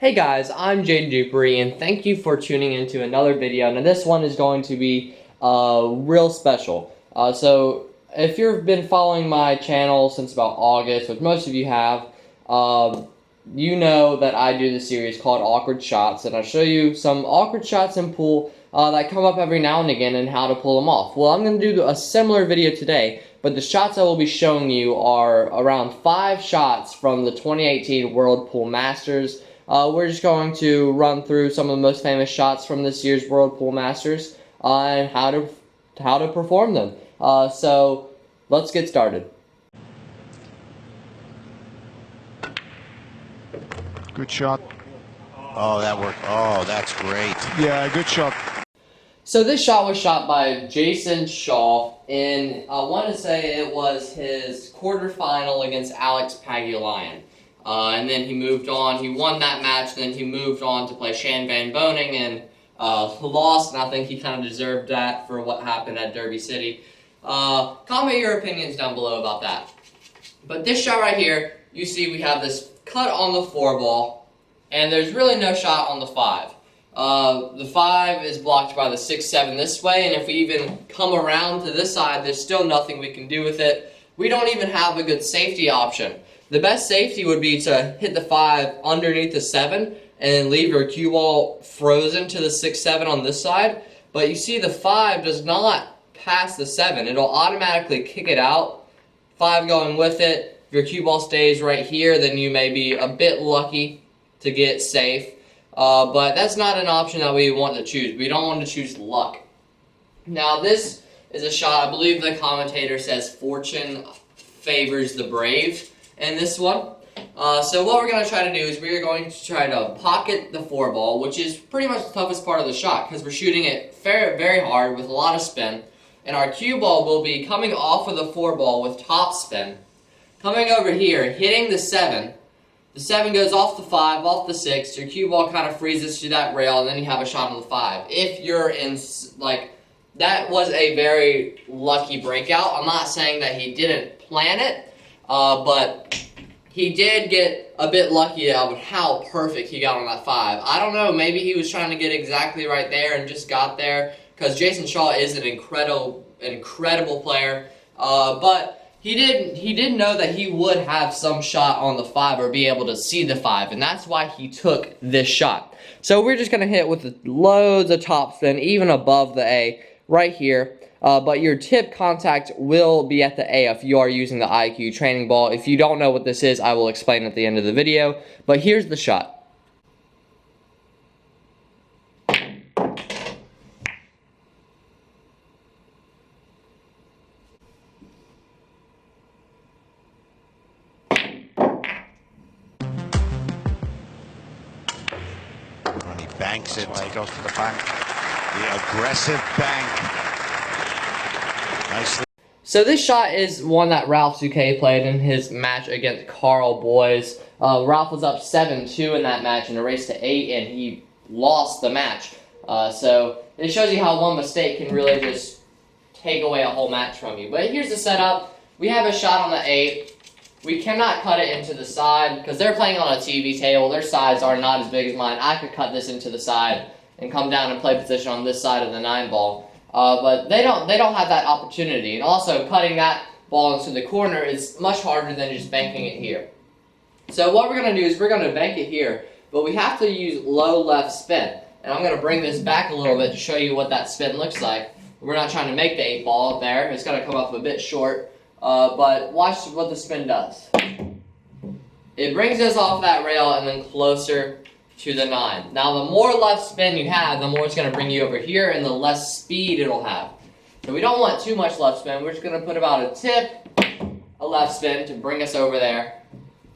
Hey guys, I'm Dupree, and thank you for tuning into another video. Now this one is going to be real special. So if you've been following my channel since about August, which most of you have, you know that I do this series called Awkward Shots, and I show you some awkward shots in pool that come up every now and again and how to pull them off. Well, I'm going to do a similar video today, but the shots I will be showing you are around 5 shots from the 2018 World Pool Masters. We're just going to run through some of the most famous shots from this year's World Pool Masters and how to perform them. So let's get started. Good shot. Oh, that worked. Oh, that's great. Yeah, good shot. So this shot was shot by Jason Shaw in, I want to say it was his quarterfinal against Alex Pagulayan. And then he moved on, he won that match, then he moved on to play Shan Van Boning and lost, and I think he kind of deserved that for what happened at Derby City. Comment your opinions down below about that. But this shot right here, you see we have this cut on the 4 ball, and there's really no shot on the 5. The 5 is blocked by the 6-7 this way, and if we even come around to this side, there's still nothing we can do with it. We don't even have a good safety option. The best safety would be to hit the 5 underneath the 7 and leave your cue ball frozen to the 6-7 on this side. But you see the 5 does not pass the 7. It'll automatically kick it out. 5 going with it. If your cue ball stays right here, then you may be a bit lucky to get safe. But that's not an option that we want to choose. We don't want to choose luck. Now this is a shot, I believe the commentator says fortune favors the brave in this one. So what we're going to try to do is we're going to try to pocket the 4 ball, which is pretty much the toughest part of the shot because we're shooting it very hard with a lot of spin. And our cue ball will be coming off of the 4 ball with top spin. Coming over here, hitting the 7. The 7 goes off the 5, off the 6. Your cue ball kind of freezes to that rail, and then you have a shot on the 5. If you're in, like, that was a very lucky breakout. I'm not saying that he didn't plan it, but he did get a bit lucky about how perfect he got on that 5. I don't know, maybe he was trying to get exactly right there and just got there, because Jason Shaw is an incredible player, but he did know that he would have some shot on the 5 or be able to see the 5, and that's why he took this shot. So we're just going to hit with loads of top spin, even above the A, right here. But your tip contact will be at the A if you are using the IQ training ball. If you don't know what this is, I will explain at the end of the video. But here's the shot. When he banks it, He goes to the bank. the aggressive bank. Nicely. So this shot is one that Ralph Souquet played in his match against Carl Boys. Ralph was up 7-2 in that match in a race to 8, and he lost the match. So it shows you how one mistake can really just take away a whole match from you. But here's the setup. We have a shot on the 8. We cannot cut it into the side because they're playing on a TV table. Their sides are not as big as mine. I could cut this into the side and come down and play position on this side of the 9 ball. But they don't have that opportunity. And also, cutting that ball into the corner is much harder than just banking it here. So what we're going to do is we're going to bank it here, but we have to use low left spin. And I'm going to bring this back a little bit to show you what that spin looks like. We're not trying to make the 8 ball there. It's going to come up a bit short. But watch what the spin does. It brings us off that rail and then closer to the 9. Now the more left spin you have, the more it's going to bring you over here and the less speed it'll have. So we don't want too much left spin. We're just going to put about a tip, a left spin to bring us over there.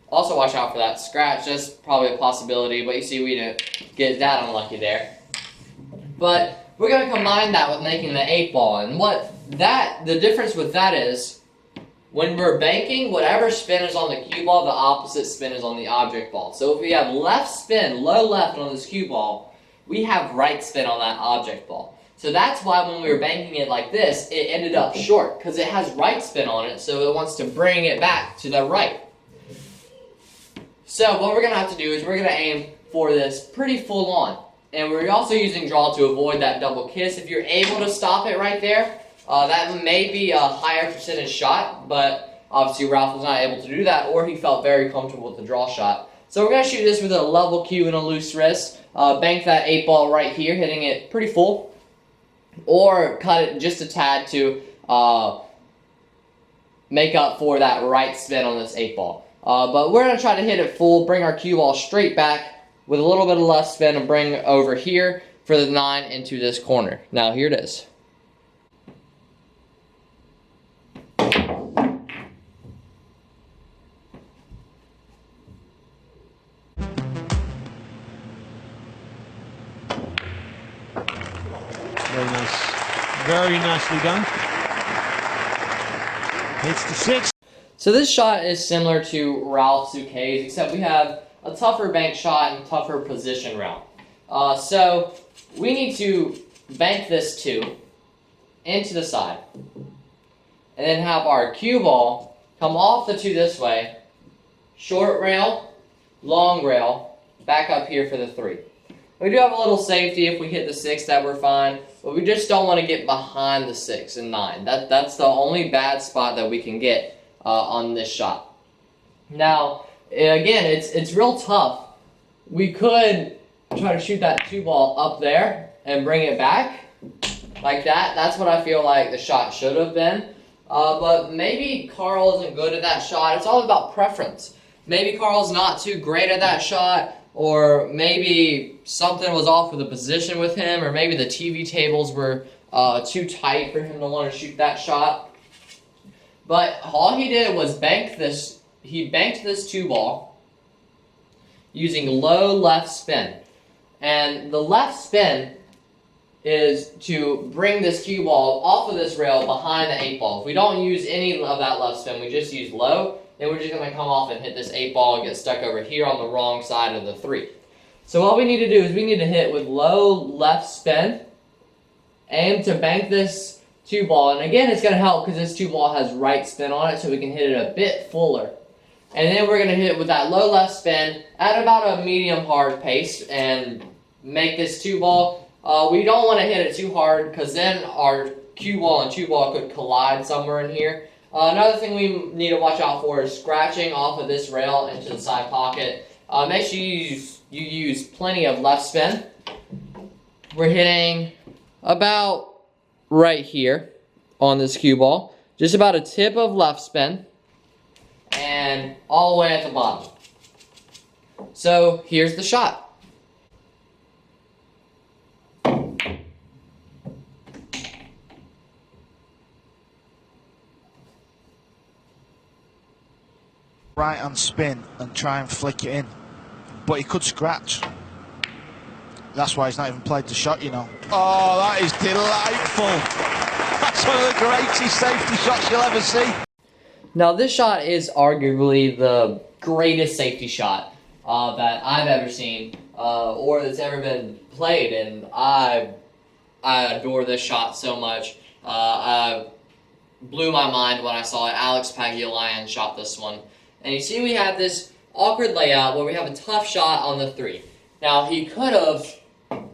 Also watch out for that scratch. That's probably a possibility, but you see we didn't get that unlucky there. But we're going to combine that with making the 8 ball. And the difference with that is, when we're banking, whatever spin is on the cue ball, the opposite spin is on the object ball. So if we have left spin, low left on this cue ball, we have right spin on that object ball. So that's why when we were banking it like this, it ended up short, because it has right spin on it, so it wants to bring it back to the right. So what we're going to have to do is we're going to aim for this pretty full on. And we're also using draw to avoid that double kiss. If you're able to stop it right there, that may be a higher percentage shot, but obviously Ralph was not able to do that, or he felt very comfortable with the draw shot. So we're going to shoot this with a level cue and a loose wrist. Bank that 8 ball right here, hitting it pretty full, or cut it just a tad to make up for that right spin on this 8 ball. But we're going to try to hit it full, bring our cue ball straight back with a little bit of left spin and bring over here for the 9 into this corner. Now here it is. Very nice. Very nicely done. Hits the 6. So this shot is similar to Ralph's Uk's, except we have a tougher bank shot and tougher position route. So we need to bank this 2 into the side, and then have our cue ball come off the 2 this way, short rail, long rail, back up here for the 3. We do have a little safety if we hit the 6, that we're fine, but we just don't want to get behind the 6 and 9. That's the only bad spot that we can get on this shot. Now, again, it's real tough. We could try to shoot that 2 ball up there and bring it back like that. That's what I feel like the shot should have been. But maybe Carl isn't good at that shot. It's all about preference. Maybe Carl's not too great at that shot, or maybe something was off with the position with him, or maybe the TV tables were too tight for him to want to shoot that shot. But all he did was bank this. He banked this 2 ball using low left spin. And the left spin is to bring this cue ball off of this rail behind the 8 ball. If we don't use any of that left spin, we just use low, then we're just going to come off and hit this 8 ball and get stuck over here on the wrong side of the 3. So what we need to do is we need to hit with low left spin, aim to bank this 2 ball. And again, it's going to help because this 2 ball has right spin on it, so we can hit it a bit fuller. And then we're going to hit it with that low left spin at about a medium hard pace and make this 2 ball. We don't want to hit it too hard because then our cue ball and 2 ball could collide somewhere in here. Another thing we need to watch out for is scratching off of this rail into the side pocket. Make sure you use plenty of left spin. We're hitting about right here on this cue ball. Just about a tip of left spin. And all the way at the bottom. So here's the shot. Right hand spin and try and flick it in. But he could scratch. That's why he's not even played the shot, you know. Oh, that is delightful. That's one of the greatest safety shots you'll ever see. Now this shot is arguably the greatest safety shot that I've ever seen or that's ever been played, and I adore this shot so much. I blew my mind when I saw it. Alex Pagulayan shot this one. And you see we have this awkward layout where we have a tough shot on the 3. Now he could have,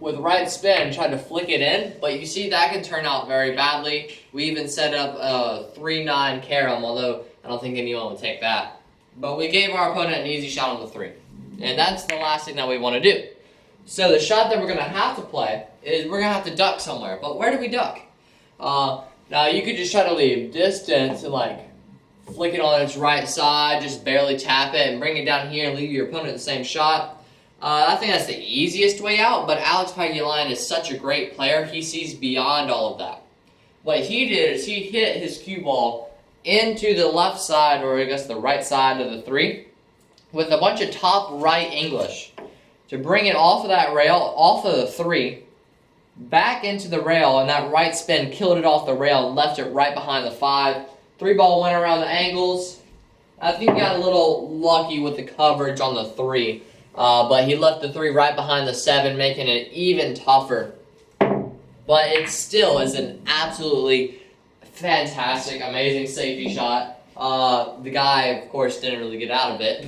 with right spin, tried to flick it in, but you see that can turn out very badly. We even set up a 3-9 carom, although I don't think anyone would take that. But we gave our opponent an easy shot on the 3. And that's the last thing that we want to do. So the shot that we're going to have to play is we're going to have to duck somewhere. But where do we duck? Now you could just try to leave distance and like flick it on its right side, just barely tap it and bring it down here and leave your opponent the same shot. I think that's the easiest way out, but Alex Pagulayan is such a great player, he sees beyond all of that. What he did is he hit his cue ball into the left side, or I guess the right side of the 3, with a bunch of top right English to bring it off of that rail, off of the 3, back into the rail, and that right spin killed it off the rail and left it right behind the 5. 3 ball went around the angles. I think he got a little lucky with the coverage on the 3, but he left the 3 right behind the 7, making it even tougher. But it still is an absolutely fantastic, amazing safety shot. The guy, of course, didn't really get out of it,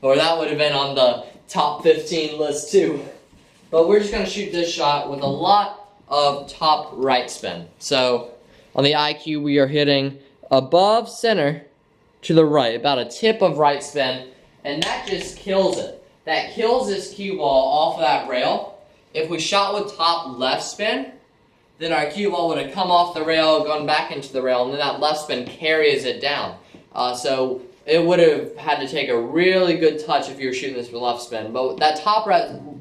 or that would have been on the top 15 list too. But we're just going to shoot this shot with a lot of top right spin. So on the IQ, we are hitting above center to the right, about a tip of right spin, and that just kills it. That kills this cue ball off of that rail. If we shot with top left spin, then our cue ball would have come off the rail, gone back into the rail, and then that left spin carries it down. So it would have had to take a really good touch if you were shooting this with left spin. But that top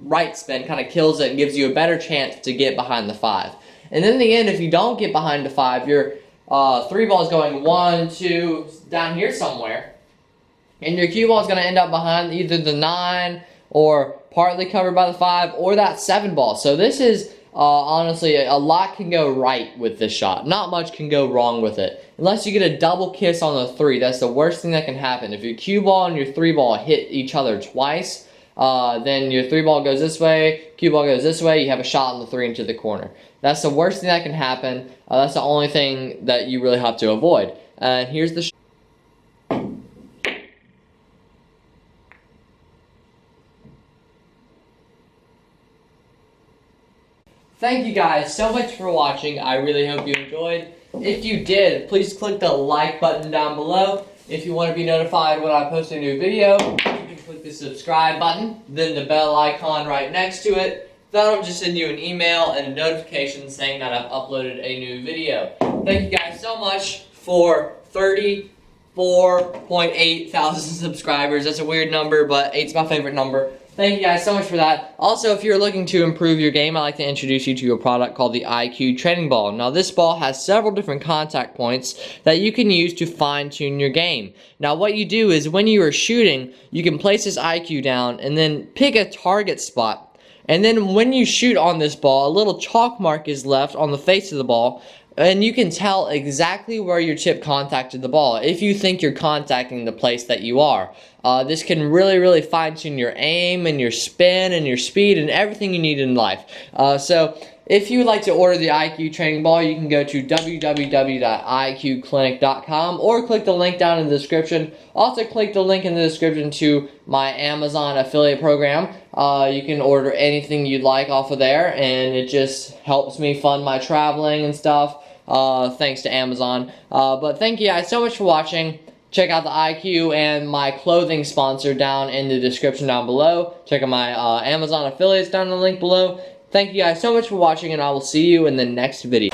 right spin kind of kills it and gives you a better chance to get behind the 5. And in the end, if you don't get behind the 5, your 3 ball is going 1, 2, down here somewhere. And your cue ball is going to end up behind either the 9 or partly covered by the 5 or that 7 ball. So this is honestly, a lot can go right with this shot. Not much can go wrong with it. Unless you get a double kiss on the 3. That's the worst thing that can happen. If your cue ball and your 3 ball hit each other twice, then your 3 ball goes this way, cue ball goes this way, you have a shot on the 3 into the corner. That's the worst thing that can happen. That's the only thing that you really have to avoid. And here's the Thank you guys so much for watching. I really hope you enjoyed. If you did, please click the like button down below. If you want to be notified when I post a new video, you can click the subscribe button, then the bell icon right next to it. That'll just send you an email and a notification saying that I've uploaded a new video. Thank you guys so much for 34.8 thousand subscribers. That's a weird number, but 8's my favorite number. Thank you guys so much for that. Also, if you're looking to improve your game, I'd like to introduce you to a product called the IQ Training Ball. Now, this ball has several different contact points that you can use to fine-tune your game. Now, what you do is when you are shooting, you can place this IQ down and then pick a target spot. And then when you shoot on this ball, a little chalk mark is left on the face of the ball, and you can tell exactly where your chip contacted the ball if you think you're contacting the place that you are. This can really fine-tune your aim and your spin and your speed and everything you need in life. So if you would like to order the IQ training ball, you can go to www.iqclinic.com or click the link down in the description. Also click the link in the description to my Amazon affiliate program. You can order anything you'd like off of there, and it just helps me fund my traveling and stuff. Thanks to Amazon. But thank you guys so much for watching. Check out the IQ and my clothing sponsor down in the description down below. Check out my Amazon affiliates down in the link below. Thank you guys so much for watching, and I will see you in the next video.